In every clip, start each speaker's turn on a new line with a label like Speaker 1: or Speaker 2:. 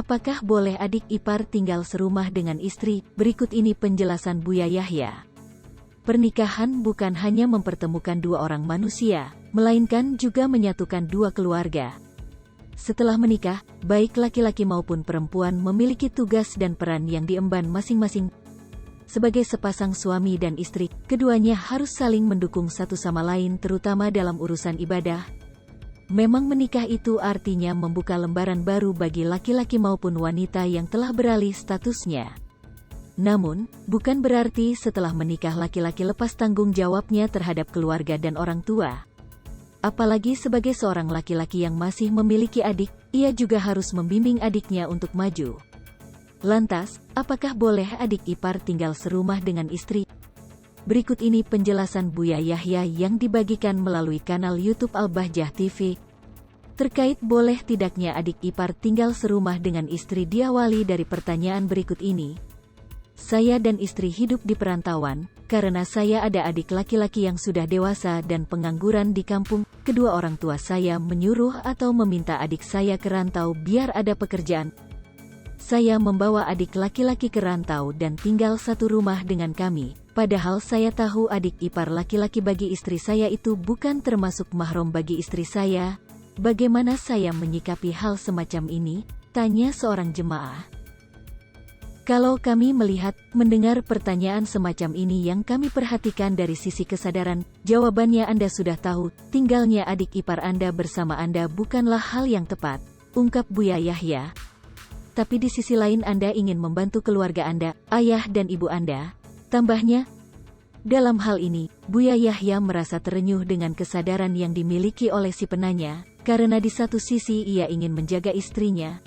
Speaker 1: Apakah boleh adik ipar tinggal serumah dengan istri? Berikut ini penjelasan Buya Yahya. Pernikahan bukan hanya mempertemukan dua orang manusia, melainkan juga menyatukan dua keluarga. Setelah menikah, baik laki-laki maupun perempuan memiliki tugas dan peran yang diemban masing-masing. Sebagai sepasang suami dan istri, keduanya harus saling mendukung satu sama lain terutama dalam urusan ibadah. Memang menikah itu artinya membuka lembaran baru bagi laki-laki maupun wanita yang telah beralih statusnya. Namun, bukan berarti setelah menikah laki-laki lepas tanggung jawabnya terhadap keluarga dan orang tua. Apalagi sebagai seorang laki-laki yang masih memiliki adik, ia juga harus membimbing adiknya untuk maju. Lantas, apakah boleh adik ipar tinggal serumah dengan istri? Berikut ini penjelasan Buya Yahya yang dibagikan melalui kanal YouTube Al-Bahjah TV. Terkait boleh tidaknya adik ipar tinggal serumah dengan istri diawali dari pertanyaan berikut ini. Saya dan istri hidup di perantauan, karena saya ada adik laki-laki yang sudah dewasa dan pengangguran di kampung. Kedua orang tua saya menyuruh atau meminta adik saya ke rantau biar ada pekerjaan. Saya membawa adik laki-laki ke rantau dan tinggal satu rumah dengan kami. Padahal saya tahu adik ipar laki-laki bagi istri saya itu bukan termasuk mahram bagi istri saya. Bagaimana saya menyikapi hal semacam ini? Tanya seorang jemaah. Kalau kami mendengar pertanyaan semacam ini yang kami perhatikan dari sisi kesadaran, jawabannya Anda sudah tahu, tinggalnya adik ipar Anda bersama Anda bukanlah hal yang tepat, ungkap Buya Yahya. Tapi di sisi lain Anda ingin membantu keluarga Anda, ayah dan ibu Anda. Tambahnya, dalam hal ini, Buya Yahya merasa terenyuh dengan kesadaran yang dimiliki oleh si penanya, karena di satu sisi ia ingin menjaga istrinya,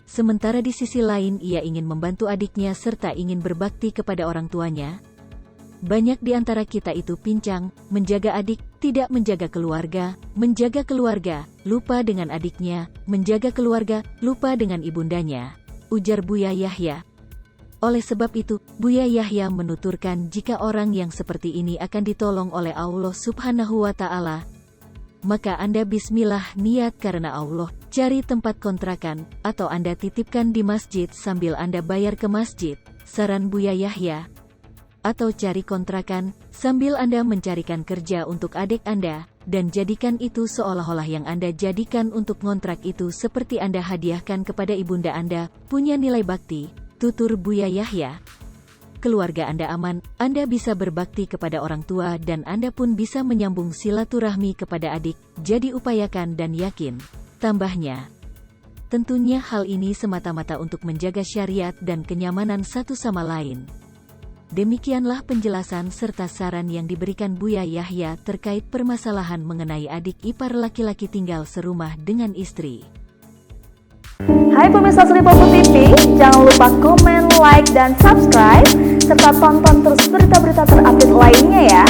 Speaker 1: sementara di sisi lain ia ingin membantu adiknya serta ingin berbakti kepada orang tuanya. Banyak di antara kita itu pincang, menjaga adik, tidak menjaga keluarga, lupa dengan adiknya, menjaga keluarga, lupa dengan ibundanya, ujar Buya Yahya. Oleh sebab itu, Buya Yahya menuturkan jika orang yang seperti ini akan ditolong oleh Allah Subhanahu wa Ta'ala, maka Anda bismillah niat karena Allah, cari tempat kontrakan, atau Anda titipkan di masjid sambil Anda bayar ke masjid, saran Buya Yahya. Atau cari kontrakan, sambil Anda mencarikan kerja untuk adik Anda, dan jadikan itu seolah-olah yang Anda jadikan untuk ngontrak itu seperti Anda hadiahkan kepada ibunda Anda, punya nilai bakti, tutur Buya Yahya. Keluarga Anda aman, Anda bisa berbakti kepada orang tua dan Anda pun bisa menyambung silaturahmi kepada adik, jadi upayakan dan yakin. Tambahnya, tentunya hal ini semata-mata untuk menjaga syariat dan kenyamanan satu sama lain. Demikianlah penjelasan serta saran yang diberikan Buya Yahya terkait permasalahan mengenai adik ipar laki-laki tinggal serumah dengan istri.
Speaker 2: Hai pemirsa Sri Popo TV, jangan lupa komen, like, dan subscribe, serta tonton terus berita-berita terupdate lainnya ya.